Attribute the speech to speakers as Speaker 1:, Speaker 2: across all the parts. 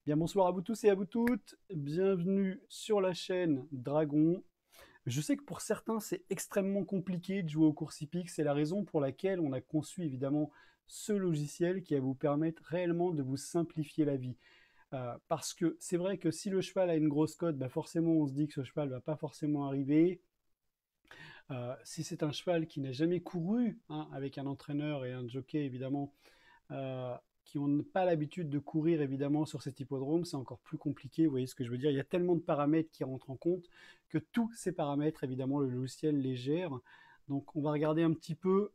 Speaker 1: Bien, bonsoir à vous tous et à vous toutes. Bienvenue sur la chaîne Dragon. Je sais que pour certains, c'est extrêmement compliqué de jouer aux courses hippiques. C'est la raison pour laquelle on a conçu évidemment ce logiciel qui va vous permettre réellement de vous simplifier la vie. Parce que c'est vrai que si le cheval a une grosse cote, bah forcément on se dit que ce cheval ne va pas forcément arriver. Si c'est un cheval qui n'a jamais couru, hein, avec un entraîneur et un jockey évidemment, euh, qui n'ont pas l'habitude de courir évidemment sur cet hippodrome, c'est encore plus compliqué, vous voyez ce que je veux dire. Il y a tellement de paramètres qui rentrent en compte que tous ces paramètres, évidemment, le logiciel les gère. Donc on va regarder un petit peu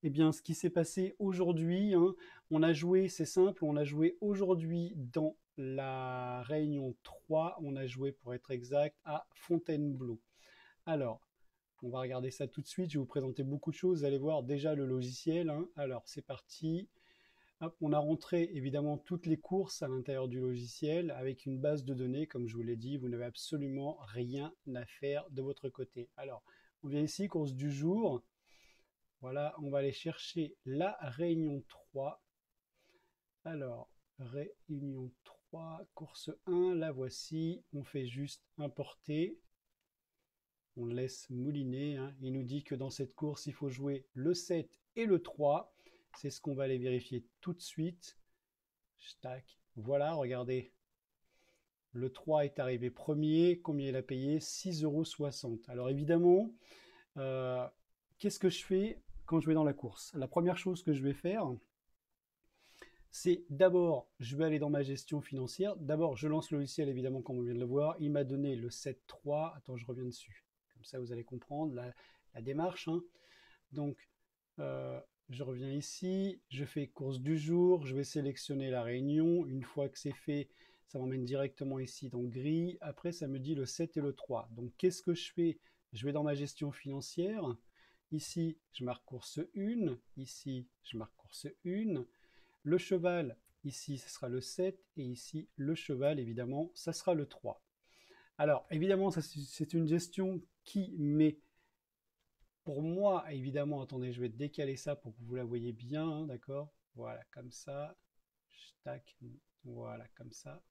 Speaker 1: ce qui s'est passé aujourd'hui, hein. On a joué, c'est simple, on a joué aujourd'hui dans la Réunion 3, on a joué pour être exact à Fontainebleau. Alors, on va regarder ça tout de suite, je vais vous présenter beaucoup de choses, vous allez voir déjà le logiciel, hein. Alors c'est parti. Hop, on a rentré évidemment toutes les courses à l'intérieur du logiciel avec une base de données, comme je vous l'ai dit, vous n'avez absolument rien à faire de votre côté. Alors, on vient ici, course du jour. Voilà, on va aller chercher la réunion 3. Alors, réunion 3, course 1, la voici. On fait juste importer. On laisse mouliner, hein. Il nous dit que dans cette course, il faut jouer le 7 et le 3. C'est ce qu'on va aller vérifier tout de suite. Tac. Voilà, regardez. Le 3 est arrivé premier. Combien il a payé? 6,60 €. Alors évidemment, euh, qu'est-ce que je fais quand je vais dans la course? La première chose que je vais faire, c'est d'abord, je vais aller dans ma gestion financière. D'abord, je lance le logiciel, évidemment, comme on vient de le voir. Il m'a donné le 7,3. Attends, je reviens dessus. Comme ça, vous allez comprendre la démarche, hein. Donc, euh, je reviens ici, je fais course du jour, je vais sélectionner la réunion. Une fois que c'est fait, ça m'emmène directement ici dans gris. Après, ça me dit le 7 et le 3. Donc, qu'est-ce que je fais? Je vais dans ma gestion financière. Ici, je marque course 1. Ici, je marque course 1. Le cheval, ici, ce sera le 7. Et ici, le cheval, évidemment, ça sera le 3. Alors, évidemment, c'est une gestion qui met pour moi, évidemment, attendez, je vais décaler ça pour que vous la voyez bien, hein, d'accord? Voilà, comme ça. Tac, voilà, comme ça.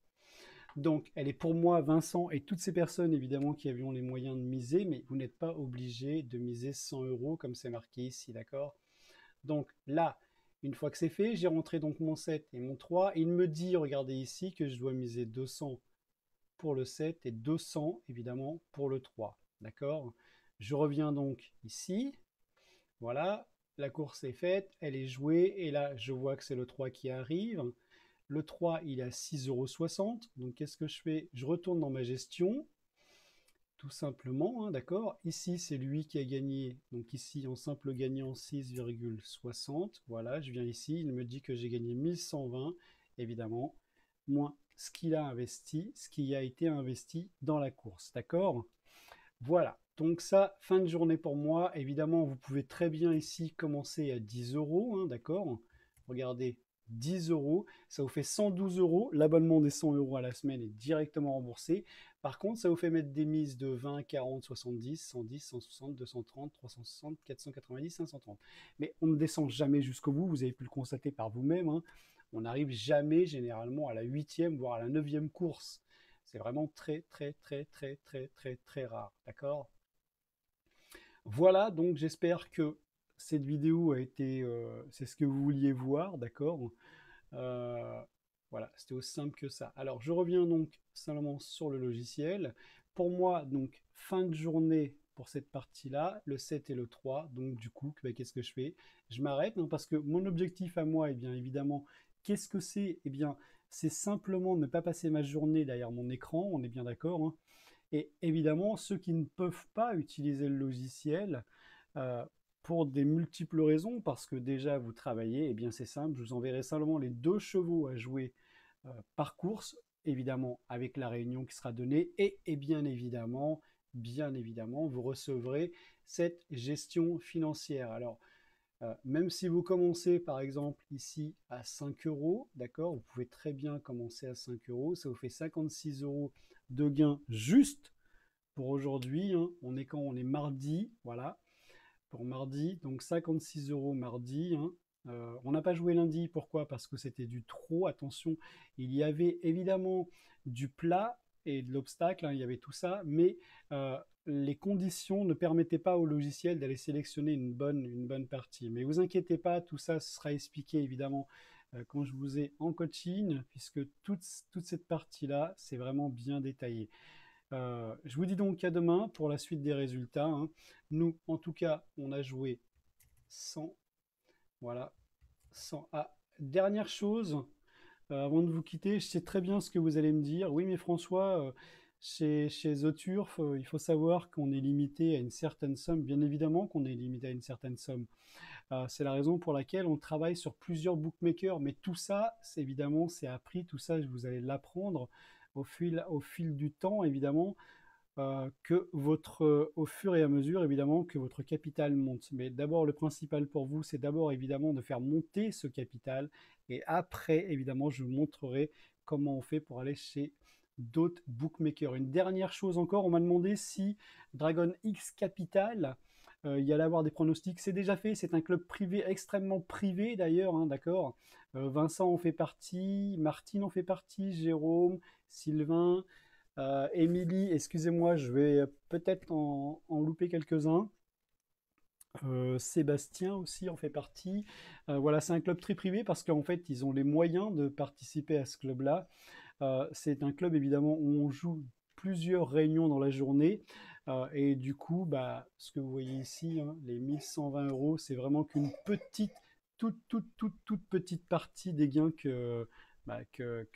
Speaker 1: Donc, elle est pour moi, Vincent, et toutes ces personnes, évidemment, qui avions les moyens de miser, mais vous n'êtes pas obligé de miser 100 € comme c'est marqué ici, d'accord? Donc là, une fois que c'est fait, j'ai rentré donc mon 7 et mon 3. Il me dit, regardez ici, que je dois miser 200 pour le 7 et 200, évidemment, pour le 3, d'accord? Je reviens donc ici. Voilà, la course est faite, elle est jouée, et là, je vois que c'est le 3 qui arrive. Le 3, il est à 6,60 €. Donc, qu'est-ce que je fais? Je retourne dans ma gestion, tout simplement, hein, d'accord? Ici, c'est lui qui a gagné. Donc, ici, en simple gagnant, 6,60. Voilà, je viens ici, il me dit que j'ai gagné 1120, évidemment, moins ce qu'il a investi, ce qui a été investi dans la course, d'accord? Voilà, donc ça, fin de journée pour moi. Évidemment, vous pouvez très bien ici commencer à 10 €, hein, d'accord? Regardez, 10 €, ça vous fait 112 €. L'abonnement des 100 € à la semaine est directement remboursé. Par contre, ça vous fait mettre des mises de 20, 40, 70, 110, 160, 230, 360, 490, 530. Mais on ne descend jamais jusqu'au bout, vous avez pu le constater par vous-même, hein. On n'arrive jamais généralement à la huitième, voire à la neuvième course. C'est vraiment très, très, très, très, très, très, très rare. D'accord? Voilà, donc j'espère que cette vidéo a été, c'est ce que vous vouliez voir, d'accord? Euh, voilà, c'était aussi simple que ça. Alors, je reviens donc simplement sur le logiciel. Pour moi, donc, fin de journée pour cette partie-là, le 7 et le 3. Donc, du coup, bah, qu'est-ce que je fais? Je m'arrête, hein, parce que mon objectif à moi, eh bien, évidemment, qu'est-ce que c'est? Eh bien, c'est simplement ne pas passer ma journée derrière mon écran, on est bien d'accord, hein. Et évidemment, ceux qui ne peuvent pas utiliser le logiciel, euh, pour des multiples raisons, parce que déjà vous travaillez, eh bien c'est simple, je vous enverrai simplement les 2 chevaux à jouer par course, évidemment avec la réunion qui sera donnée, et bien évidemment, vous recevrez cette gestion financière. Alors, même si vous commencez par exemple ici à 5 euros, d'accord, vous pouvez très bien commencer à 5 euros, ça vous fait 56 € de gain juste pour aujourd'hui, hein. On est quand? On est mardi, voilà, pour mardi, donc 56 € mardi, hein. On n'a pas joué lundi, pourquoi? Parce que c'était du trop, attention, il y avait évidemment du plat et de l'obstacle, hein, il y avait tout ça, mais les conditions ne permettaient pas au logiciel d'aller sélectionner une bonne partie. Mais vous inquiétez pas, tout ça sera expliqué évidemment quand je vous ai en coaching, puisque toute cette partie-là, c'est vraiment bien détaillé. Je vous dis donc à demain pour la suite des résultats, hein. Nous, en tout cas, on a joué 100. Voilà, 100. Ah, dernière chose, avant de vous quitter, je sais très bien ce que vous allez me dire. Oui, mais François, chez The Turf, il faut savoir qu'on est limité à une certaine somme. Bien évidemment qu'on est limité à une certaine somme. C'est la raison pour laquelle on travaille sur plusieurs bookmakers. Mais tout ça, évidemment, c'est appris. Tout ça, vous allez l'apprendre au fil du temps, évidemment au fur et à mesure, évidemment, que votre capital monte. Mais d'abord, le principal pour vous, c'est d'abord, évidemment, de faire monter ce capital. Et après, évidemment, je vous montrerai comment on fait pour aller chez d'autres bookmakers. Une dernière chose encore, on m'a demandé si Dragon X Capital, il y allait avoir des pronostics. C'est déjà fait, c'est un club privé, extrêmement privé d'ailleurs, hein, d'accord. Vincent en fait partie, Martine en fait partie, Jérôme, Sylvain, Émilie, excusez-moi, je vais peut-être en louper quelques-uns. Sébastien aussi en fait partie. Voilà, c'est un club très privé parce qu'en fait, ils ont les moyens de participer à ce club-là. C'est un club évidemment où on joue plusieurs réunions dans la journée. Et du coup, bah, ce que vous voyez ici, hein, les 1120 euros, c'est vraiment qu'une petite, toute petite partie des gains bah, que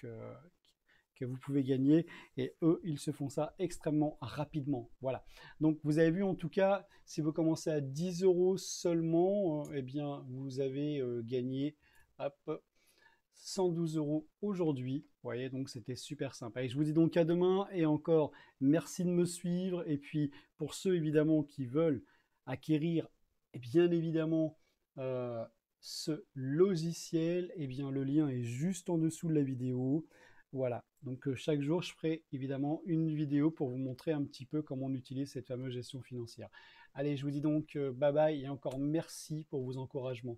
Speaker 1: vous pouvez gagner. Et eux, ils se font ça extrêmement rapidement. Voilà. Donc, vous avez vu en tout cas, si vous commencez à 10 euros seulement, eh bien, vous avez gagné hop, 112 euros aujourd'hui. Vous voyez, donc c'était super sympa. Et je vous dis donc à demain. Et encore, merci de me suivre. Et puis, pour ceux évidemment qui veulent acquérir, et bien évidemment, ce logiciel, eh bien, le lien est juste en dessous de la vidéo. Voilà, donc chaque jour, je ferai évidemment une vidéo pour vous montrer un petit peu comment on utilise cette fameuse gestion financière. Allez, je vous dis donc bye bye et encore merci pour vos encouragements.